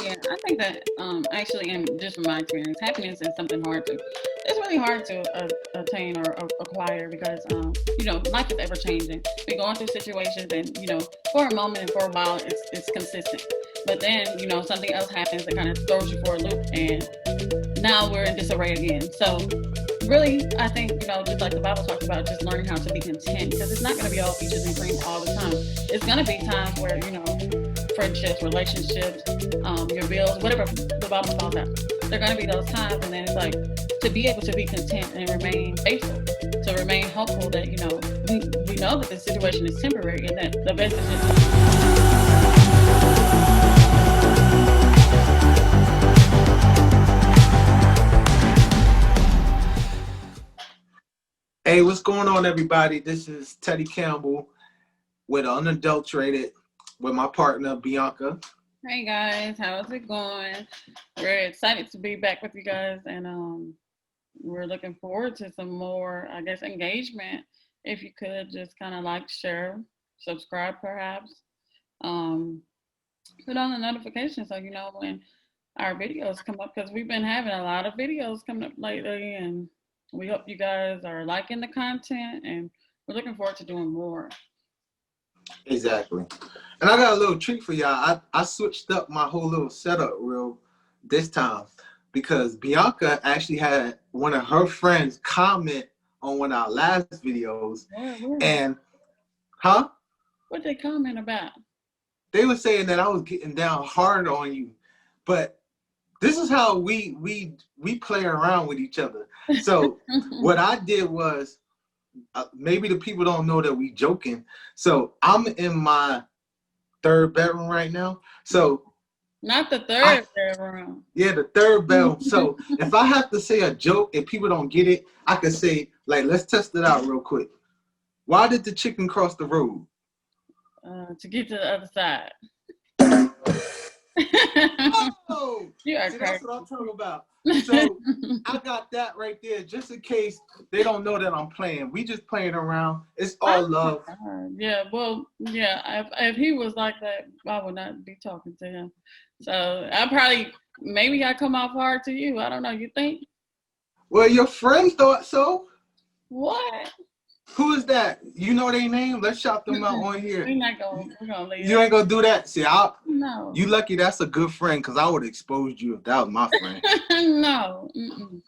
Yeah, I think that actually, and just from my experience, happiness is something hard to. It's really hard to attain or acquire because life is ever changing. We're going through situations, and for a moment and for a while, it's consistent. But then something else happens that kind of throws you for a loop, and now we're in disarray again. So really, I think, just like the Bible talks about, just learning how to be content because it's not going to be all peaches and cream all the time. It's going to be times where, friendships, relationships, your bills, whatever the Bible calls out. There are going to be those times, and then it's like to be able to be content and remain faithful, to remain hopeful that, we know that the situation is temporary and that the best is Hey, what's going on, everybody? This is Teddy Campbell with Unadulterated with my partner, Bianca. Hey guys, how's it going? We're excited to be back with you guys, and we're looking forward to some more, I guess, engagement. If you could just kind of like, share, subscribe, perhaps, um, put on the notification so you know when our videos come up because we've been having a lot of videos coming up lately, and we hope you guys are liking the content, and we're looking forward to doing more. Exactly. And I got a little treat for y'all. I switched up my whole little setup real this time because Bianca actually had one of her friends comment on one of our last videos. Where? And, huh? What they comment about? They were saying that I was getting down hard on you. But this is how we play around with each other. So what I did was, maybe the people don't know that we joking. So I'm in my third bedroom right now. So Not the third bedroom. yeah, the third bedroom. So if I have to say a joke and people don't get it, I could say, like, let's test it out real quick. Why did the chicken cross the road? To get to the other side. Oh, You are see, crazy. that's what I'm talking about. So I got that right there, just in case they don't know that I'm playing. We just playing around. It's all love. Yeah, well, yeah. If he was like that, I would not be talking to him. So I probably, maybe I come off hard to you. I don't know. You think? Well, your friend thought so. What? Who is that? You know their name? Let's shout them out on here. We're not gonna. We're gonna leave. You ain't gonna do that. See, No. You lucky that's a good friend because I would have exposed you if that was my friend. No. Mm-mm.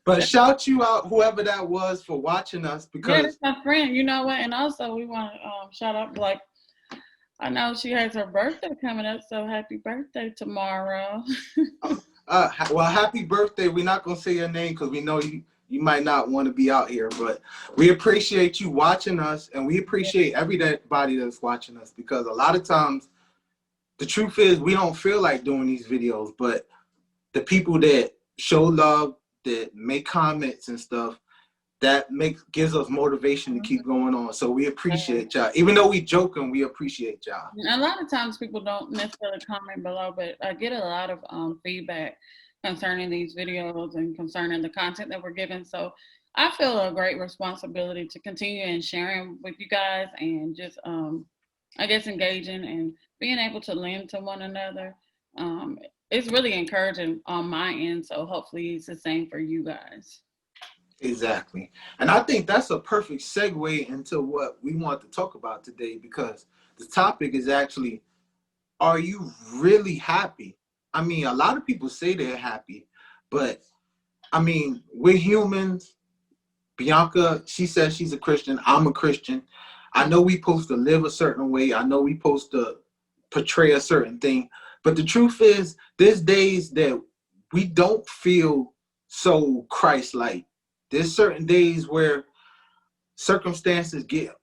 But shout you out, whoever that was, for watching us because that's my friend. You know what? And also, we want to shout out, like, I know she has her birthday coming up, so happy birthday tomorrow. well, happy birthday. We're not gonna say your name because we know you might not want to be out here, but we appreciate you watching us, and we appreciate everybody that's watching us because a lot of times the truth is we don't feel like doing these videos, but the people that show love, that make comments and stuff, that gives us motivation to keep going on. So we appreciate y'all. Even though we joking, we appreciate y'all. A lot of times people don't necessarily comment below, but I get a lot of feedback concerning these videos and concerning the content that we're giving. So I feel a great responsibility to continue and sharing with you guys and just, I guess, engaging and being able to lend to one another. It's really encouraging on my end. So hopefully it's the same for you guys. Exactly. And I think that's a perfect segue into what we want to talk about today because the topic is actually, are you really happy? I mean, a lot of people say they're happy, but I mean, we're humans. Bianca, she says she's a Christian. I'm a Christian. I know we supposed to live a certain way. I know we supposed to portray a certain thing. But the truth is, there's days that we don't feel so Christ-like. There's certain days where circumstances get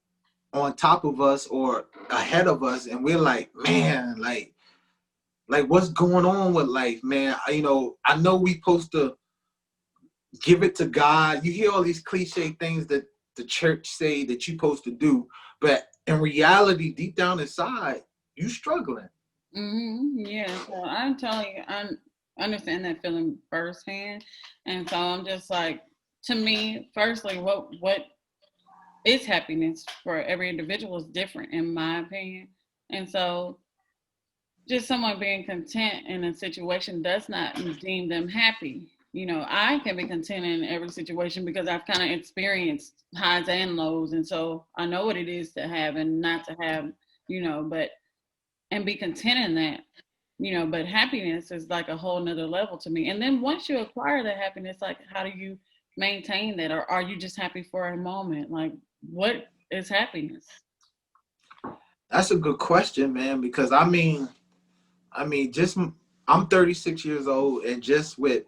on top of us or ahead of us, and we're like, man, like what's going on with life, man? I know we supposed to give it to God. You hear all these cliche things that the church say that you're supposed to do, but in reality, deep down inside, you struggling. Yeah, so I'm telling you, I understand that feeling firsthand, and so I'm just like, to me, firstly, what is happiness for every individual is different, in my opinion, and so just someone being content in a situation does not deem them happy. I can be content in every situation because I've kind of experienced highs and lows. And so I know what it is to have and not to have, but and be content in that, but happiness is like a whole nother level to me. And then once you acquire that happiness, like how do you maintain that? Or are you just happy for a moment? Like, what is happiness? That's a good question, man. Because just I'm 36 years old, and just with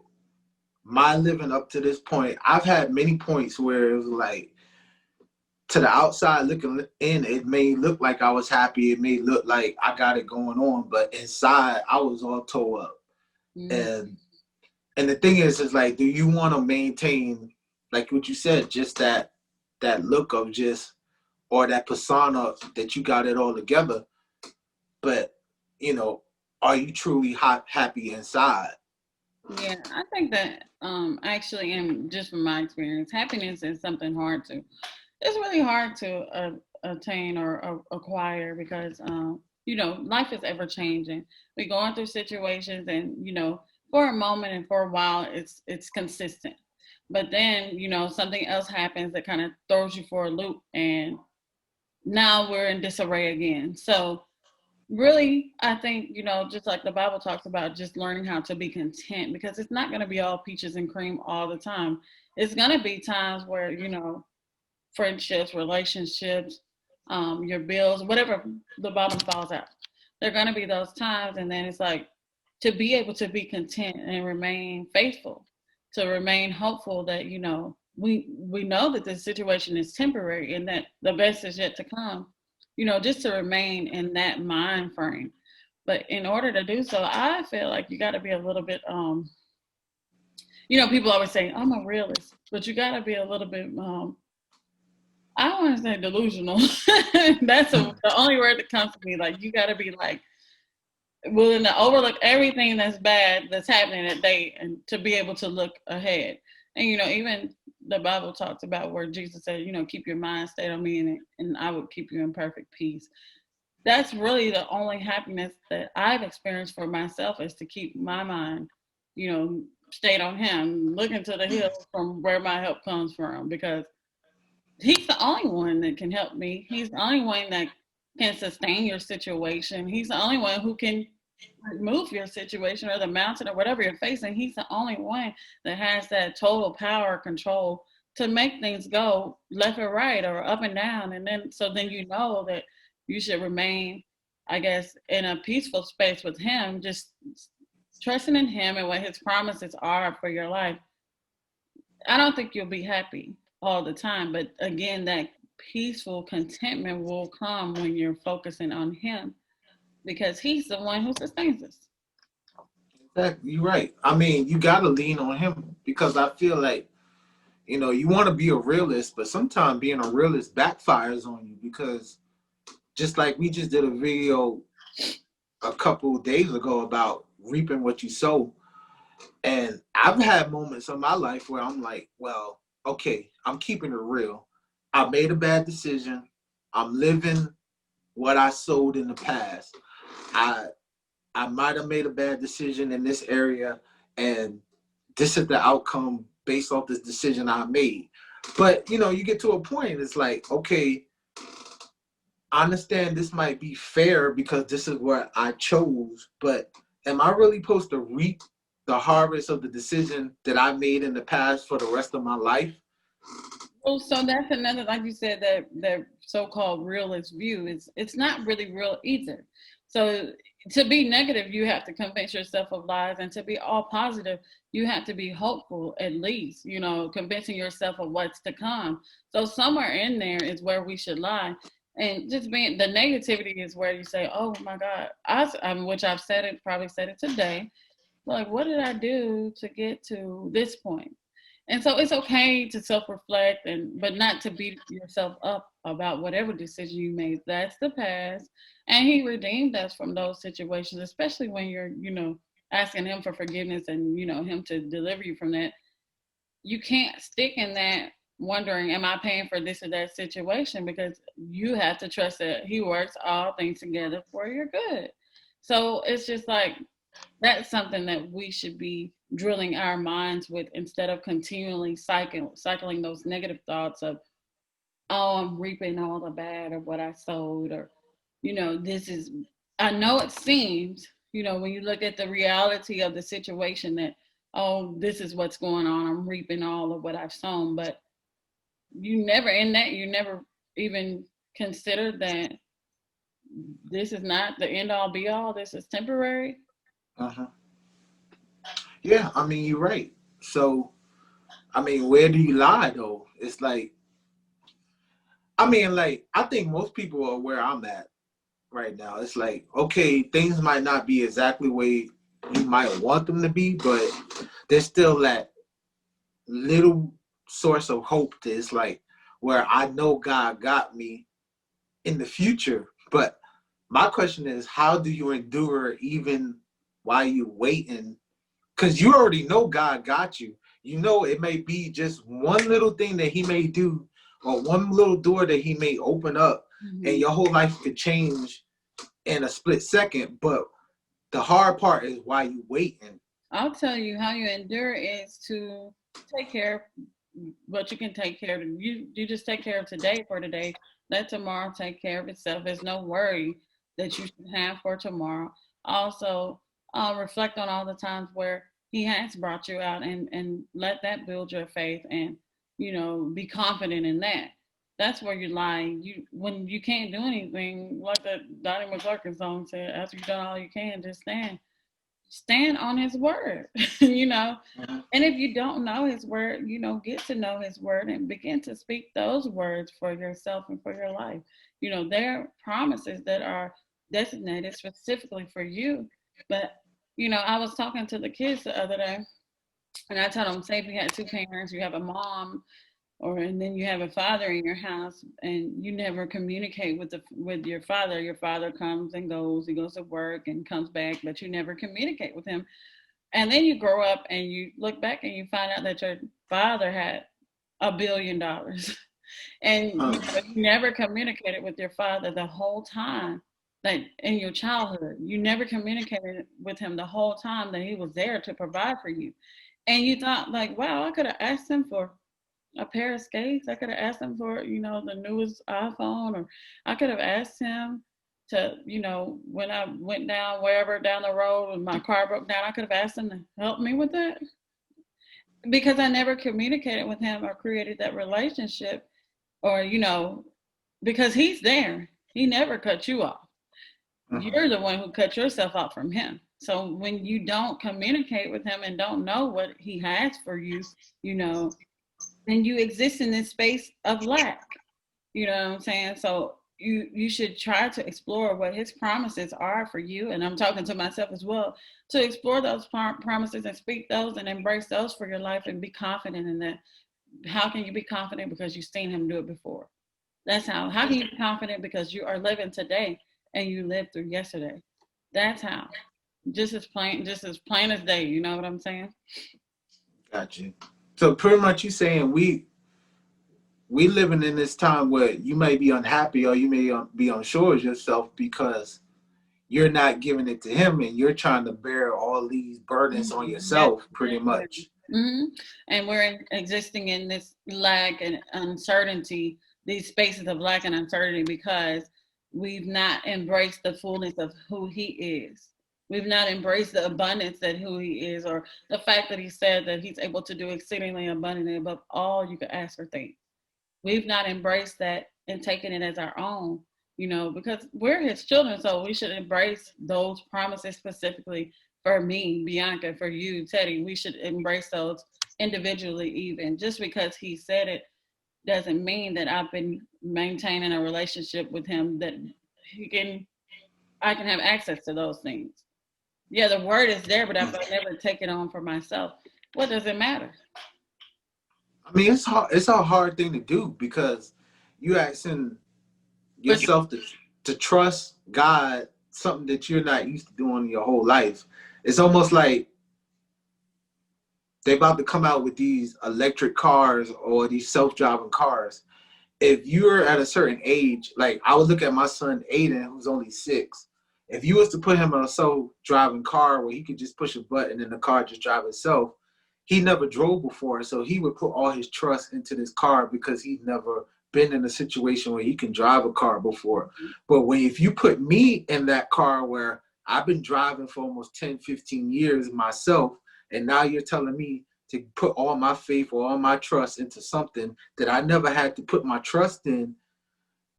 my living up to this point, I've had many points where it was like, to the outside looking in, it may look like I was happy. It may look like I got it going on, but inside I was all tore up. Mm, And the thing is like, do you want to maintain, like what you said, just that look of just, or that persona that you got it all together, but you know, are you truly happy inside? yeah, I think that actually, and just from my experience, happiness is something hard to. It's really hard to attain or acquire because life is ever changing. We're going through situations, and for a moment and for a while, it's consistent. But then something else happens that kind of throws you for a loop, and now we're in disarray again. So really, I think just like the Bible talks about, just learning how to be content, because it's not going to be all peaches and cream all the time. It's going to be times where friendships, relationships, your bills, whatever the bottom falls out. There are going to be those times, and then it's like to be able to be content and remain faithful, to remain hopeful that we know that this situation is temporary and that the best is yet to come. Just to remain in that mind frame. But in order to do so, I feel like you got to be a little bit people always say I'm a realist, but you got to be a little bit I don't want to say delusional. That's the only word that comes to me. Like, you got to be like willing to overlook everything that's bad that's happening that day, and to be able to look ahead. And even the Bible talks about where Jesus said, keep your mind stayed on me, and I would keep you in perfect peace. That's really the only happiness that I've experienced for myself, is to keep my mind, stayed on Him, looking to the hills from where my help comes from, because He's the only one that can help me. He's the only one that can sustain your situation. He's the only one who can remove your situation or the mountain or whatever you're facing. He's the only one that has that total power control to make things go left or right or up and down. And then you know that you should remain, I guess, in a peaceful space with Him, just trusting in Him and what His promises are for your life. I don't think you'll be happy all the time, but again, that peaceful contentment will come when you're focusing on Him, because He's the one who sustains us. Exactly, you're right. You got to lean on him, because I feel like, you want to be a realist, but sometimes being a realist backfires on you, because just like we just did a video a couple of days ago about reaping what you sow. And I've had moments in my life where I'm like, well, okay, I'm keeping it real. I made a bad decision. I'm living what I sowed in the past. I I might have made a bad decision in this area, and this is the outcome based off this decision I made. But you get to a point, it's like, okay, I understand this might be fair because this is what I chose, but am I really supposed to reap the harvest of the decision that I made in the past for the rest of my life? Well, so that's another, like you said, that so-called realist view is, it's not really real either. So to be negative, you have to convince yourself of lies, and to be all positive, you have to be hopeful, at least, convincing yourself of what's to come. So somewhere in there is where we should lie. And just being the negativity is where you say, "Oh my God," which I've said it, probably said it today. Like, what did I do to get to this point? And so it's okay to self-reflect, but not to beat yourself up about whatever decision you made. That's the past. And He redeemed us from those situations, especially when you're, asking Him for forgiveness and, Him to deliver you from that. You can't stick in that wondering, am I paying for this or that situation? Because you have to trust that He works all things together for your good. So it's just like that's something that we should be drilling our minds with instead of continually cycling those negative thoughts of, oh, I'm reaping all the bad of what I sowed, or, this is, I know it seems, when you look at the reality of the situation that, oh, this is what's going on, I'm reaping all of what I've sown, but you never even considered that this is not the end all be all, this is temporary. Uh-huh. Yeah, I mean, you're right. So, I mean, where do you lie though? It's like, I mean, like, I think most people are where I'm at right now. It's like, okay, things might not be exactly where you might want them to be, but there's still that little source of hope that it's like where I know God got me in the future. But my question is, how do you endure even while you're waiting? Because you already know God got you. You know it may be just one little thing that He may do, or one little door that He may open up, and Mm-hmm. your whole life could change in a split second. But the hard part is why you waiting. I'll tell you how you endure is to take care of what you can take care of. You just take care of today for today. Let tomorrow take care of itself. There's no worry that you should have for tomorrow. Also, reflect on all the times where He has brought you out, and let that build your faith, and be confident in that. That's where you lie. You when you can't do anything, like the Donnie McClurkin song said, after you've done all you can, just stand on his word, you know. Mhm. And if you don't know his word, get to know his word and begin to speak those words for yourself and for your life. There are promises that are designated specifically for you. But, I was talking to the kids the other day, and I told them, say if you had two parents, you have a mom, and then you have a father in your house, and you never communicate with your father. Your father comes and goes, he goes to work and comes back, but you never communicate with him. And then you grow up and you look back and you find out that your father had $1 billion. And you never communicated with your father the whole time, that in your childhood you never communicated with him the whole time that he was there to provide for you. And you thought, like, wow, I could have asked him for a pair of skates. I could have asked him for, the newest iPhone, or I could have asked him to, when I went down wherever down the road and my car broke down, I could have asked him to help me with that, because I never communicated with him or created that relationship, or, because he's there. He never cut you off. Mhm. You're the one who cut yourself off from him. So when you don't communicate with him and don't know what he has for you, you know, and you exist in this space of lack. You know what I'm saying? So you should try to explore what his promises are for you. And I'm talking to myself as well, to explore those promises and speak those and embrace those for your life and be confident in that. How can you be confident? Because you've seen him do it before. That's how. How can you be confident? Because you are living today and you lived through yesterday. That's how. Just as plain as day. You know what I'm saying? Got you. So pretty much you saying we living in this time where you may be unhappy or you may be unsure of yourself because you're not giving it to him and you're trying to bear all these burdens on That's yourself pretty exactly. much. And we're existing in this lack and uncertainty, these spaces of lack and uncertainty, because we've not embraced the fullness of who He is. We've not embraced the abundance that who He is, or the fact that He said that He's able to do exceedingly abundantly above all you could ask or think. We've not embraced that and taken it as our own, because we're His children. So we should embrace those promises specifically for me, Bianca, for you, Teddy. We should embrace those individually, even. Just because He said it doesn't mean that I've been maintaining a relationship with Him that He can, I can have access to those things. Yeah, the word is there, but if I never take it on for myself, what does it matter? I mean, it's hard. It's a hard thing to do because you asking But yourself to trust God, something that you're not used to doing your whole life. It's almost like they're about to come out with these electric cars or these self-driving cars. If you're at a certain age, like I would look at my son Aiden, who's only 6, if you was to put him in a self-driving car where he could just push a button and the car just drive itself, he never drove before, so he would put all his trust into this car because he's never been in a situation where he can drive a car before. But if you put me in that car where I've been driving for almost 10, 15 years myself, and now you're telling me to put all my faith or all my trust into something that I never had to put my trust in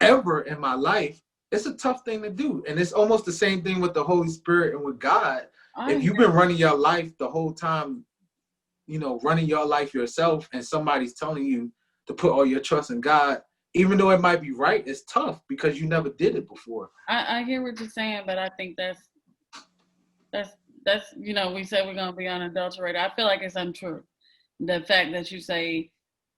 ever in my life, it's a tough thing to do. And it's almost the same thing with the Holy Spirit and with God. If you've been running your life the whole time, running your life yourself, and somebody's telling you to put all your trust in God, even though it might be right, it's tough because you never did it before. I hear what you're saying, but I think that's we say we're gonna be unadulterated. I feel like it's untrue. The fact that you say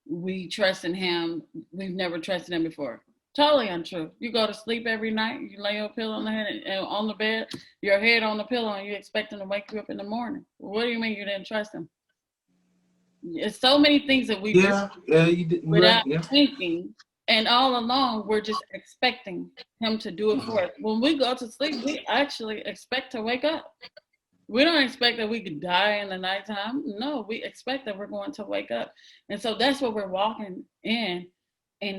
we trust in him, we've never trusted him before. Totally untrue. You go to sleep every night, you lay your pillow on the head and on the bed, your head on the pillow, and you expect him to wake you up in the morning. What do you mean you didn't trust him? It's so many things that we do without thinking, and all along we're just expecting him to do it for us. When we go to sleep, we actually expect to wake up. We don't expect that we could die in the nighttime. No, we expect that we're going to wake up. And so that's what we're walking in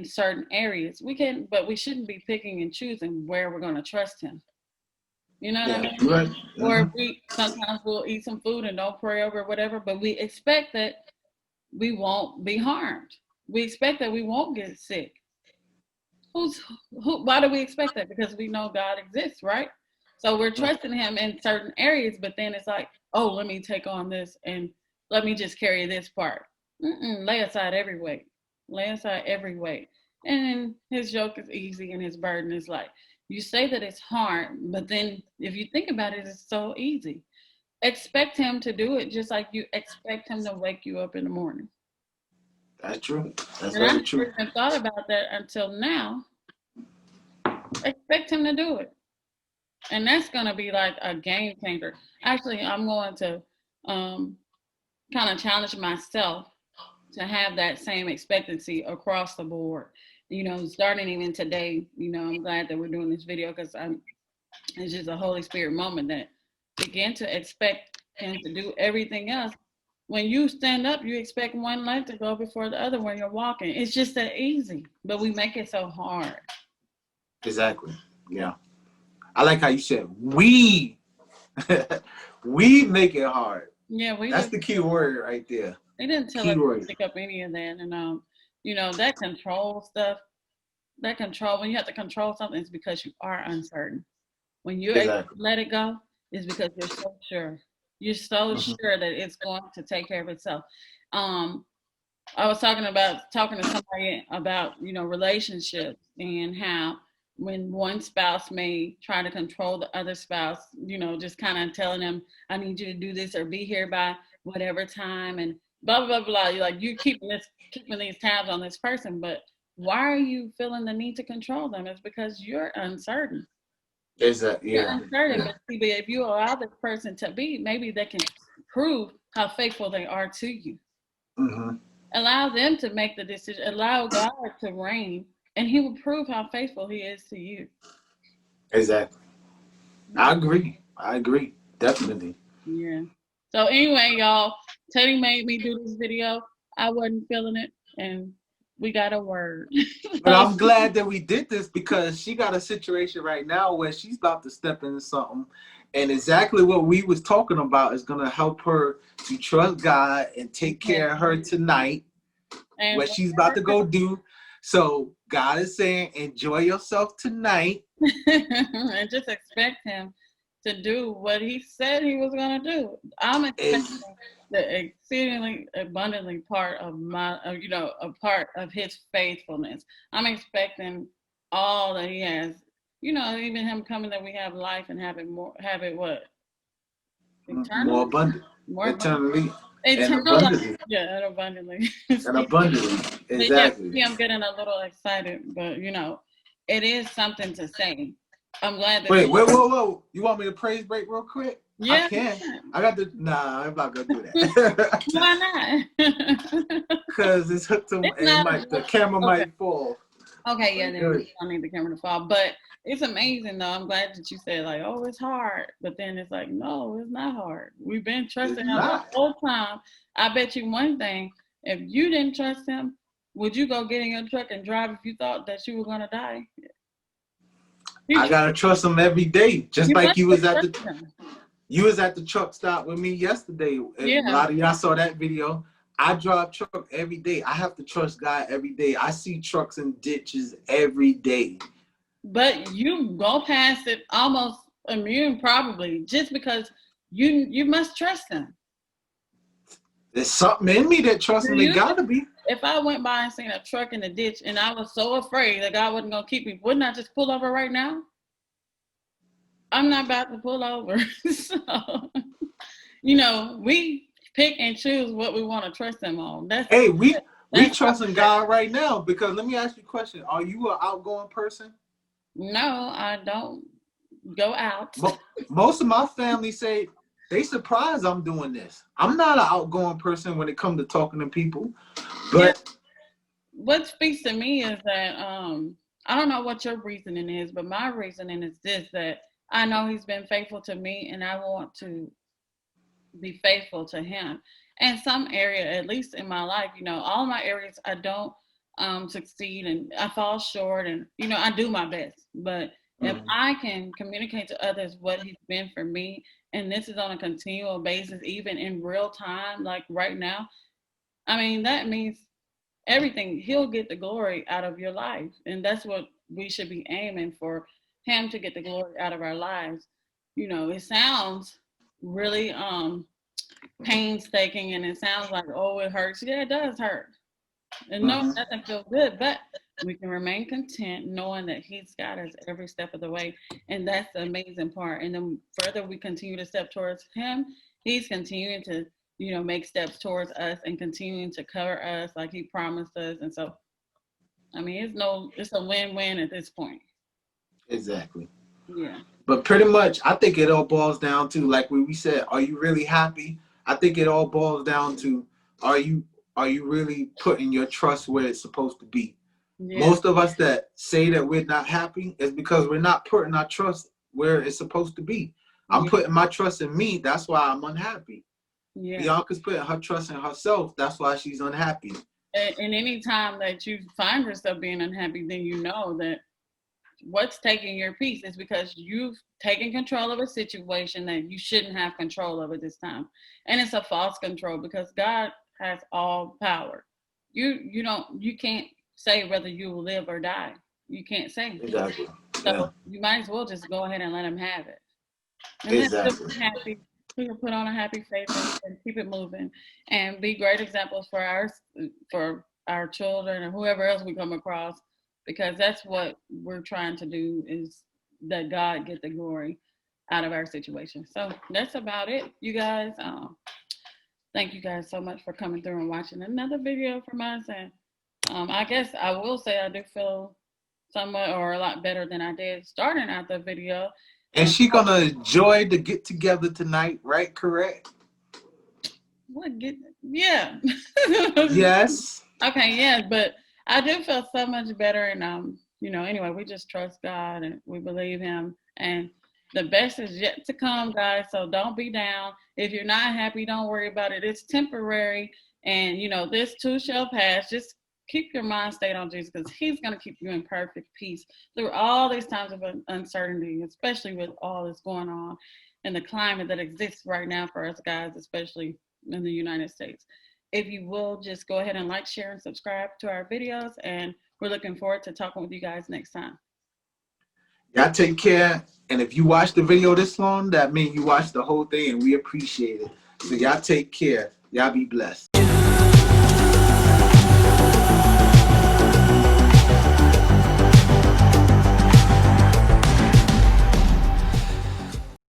certain areas. But we shouldn't be picking and choosing where we're going to trust him. You know what I mean? Right. Or sometimes we'll eat some food and don't pray over whatever, but we expect that we won't be harmed. We expect that we won't get sick. Why do we expect that? Because we know God exists, right? So we're trusting him in certain areas, but then it's like, oh, let me take on this and let me just carry this part. Lay aside every weight. Lay aside every weight. And his yoke is easy and his burden is light. You say that it's hard, but then if you think about it, it's so easy. Expect him to do it just like you expect him to wake you up in the morning. That's true. That's very true. I never thought about that until now. Expect him to do it. And that's going to be like a game changer. Actually, I'm going to kind of challenge myself to have that same expectancy across the board. Starting even today, I'm glad that we're doing this video because it's just a Holy Spirit moment that begin to expect him to do everything else. When you stand up, you expect one leg to go before the other when you're walking. It's just that easy, but we make it so hard. Exactly. Yeah. I like how you said we make it hard. Yeah, that's the key word right there. They didn't tell us to pick up any of that. And that control stuff, when you have to control something, it's because you are uncertain. When you let it go, it's because you're so sure. You're so sure that it's going to take care of itself. I was talking to somebody about, relationships and how when one spouse may try to control the other spouse, just kind of telling them, I need you to do this or be here by whatever time and blah, blah, blah, blah. You're like, you keeping these tabs on this person, but why are you feeling the need to control them? It's because you're uncertain. You're uncertain, but if you allow this person to be, maybe they can prove how faithful they are to you. Allow them to make the decision. Allow God to reign, and he will prove how faithful he is to you. Exactly. I agree. Definitely. Yeah. So anyway, y'all, Teddy made me do this video. I wasn't feeling it, and we got a word. But I'm glad that we did this because she got a situation right now where she's about to step into something. And exactly what we was talking about is going to help her to trust God and take care of her tonight, and what she's about to go do. So God is saying, enjoy yourself tonight. And just expect him to do what he said he was going to do. I'm expecting the exceedingly abundantly part of a part of his faithfulness. I'm expecting all that he has. Even him coming that we have life and have it what? Eternally? More abundant. Eternally. And abundantly. Yeah, and abundantly. And abundantly. Exactly. Yeah, I'm getting a little excited, but it is something to say. I'm glad that whoa. You want me to praise break real quick? Yeah. I can. I got to I'm not gonna do that. Why not? Because it's hooked to the camera might fall. Okay, yeah, But then good. I need the camera to fall. But it's amazing though. I'm glad that you said like, oh, it's hard. But then it's like, no, it's not hard. We've been It's trusting him the not. whole time. I bet you one thing, if you didn't trust him, would you go get in your truck and drive if you thought that you were gonna die? You I gotta trust him every day. Just you like must have trusted him. you was at the truck stop with me yesterday. A Yeah. lot of y'all saw that video. I drive truck every day. I have to trust God every day. I see trucks in ditches every day. But you go past it almost immune probably just because you must trust him. There's something in me that trusts Do him. It you gotta be. if I went by and seen a truck in the ditch and I was so afraid that God wasn't gonna keep me, wouldn't I just pull over right now? I'm not about to pull over. So, we pick and choose what we want to trust him on. Hey, we That's trusting God right now because let me ask you a question. Are you an outgoing person? no, I don't go out. Most of my family say they surprised I'm doing this. I'm not an outgoing person when it comes to talking to people, Yeah, but what speaks to me is that I don't know what your reasoning is, but my reasoning is this that I know he's been faithful to me and I want to be faithful to him. And some area, at least in my life, all my areas I don't succeed and I fall short and I do my best. But if mm, I can communicate to others what he's been for me, and this is on a continual basis, even in real time, like right now, I mean that means everything. He'll get the glory out of your life. And that's what we should be aiming for, him to get the glory out of our lives. It sounds really painstaking and it sounds like, oh, it hurts. Yeah, it does hurt. And no, mhm, it doesn't feel good, but we can remain content knowing that he's got us every step of the way. And that's the amazing part. And the further we continue to step towards him, he's continuing to, make steps towards us and continuing to cover us like he promised us. And so, I mean, it's a win-win at this point. exactly. Yeah. But pretty much, I think it all boils down to like what we said. Are you really happy? I think it all boils down to are you are you really putting your trust where it's supposed to be? Yeah. Most of us that say that we're not happy is because we're not putting our trust where it's supposed to be. I'm Yeah. putting my trust in me. That's why I'm unhappy. Yeah. Bianca's putting her trust in herself. That's why she's unhappy. And any time that you find yourself being unhappy, then you know that what's taking your peace is because you've taken control of a situation that you shouldn't have control of at this time. And it's a false control because God has all power. You can't say whether you will live or die. You can't say. Exactly. Yeah. So you might as well just go ahead and let him have it. And then just Exactly. be happy. We can put on a happy face and keep it moving and be great examples for our children or whoever else we come across because that's what we're trying to do is that God get the glory out of our situation. So that's about it, you guys. Thank you guys so much for coming through and watching another video from us. And I guess I will say I do feel somewhat or a lot better than I did starting out the video. And Um, she gonna enjoy the get together tonight, right? Correct. what get yeah. Yes. Okay, yeah, but I do feel so much better and anyway, we just trust God and we believe him and the best is yet to come, guys. So don't be down. If you're not happy, don't worry about it. It's temporary and this too shall pass. Just keep your mind stayed on Jesus because he's going to keep you in perfect peace through all these times of uncertainty, especially with all that's going on and the climate that exists right now for us guys, especially in the United States. If you will, just go ahead and like, share, and subscribe to our videos. And we're looking forward to talking with you guys next time. Y'all take care. And if you watch the video this long, that means you watched the whole thing and we appreciate it. So y'all take care. Y'all be blessed.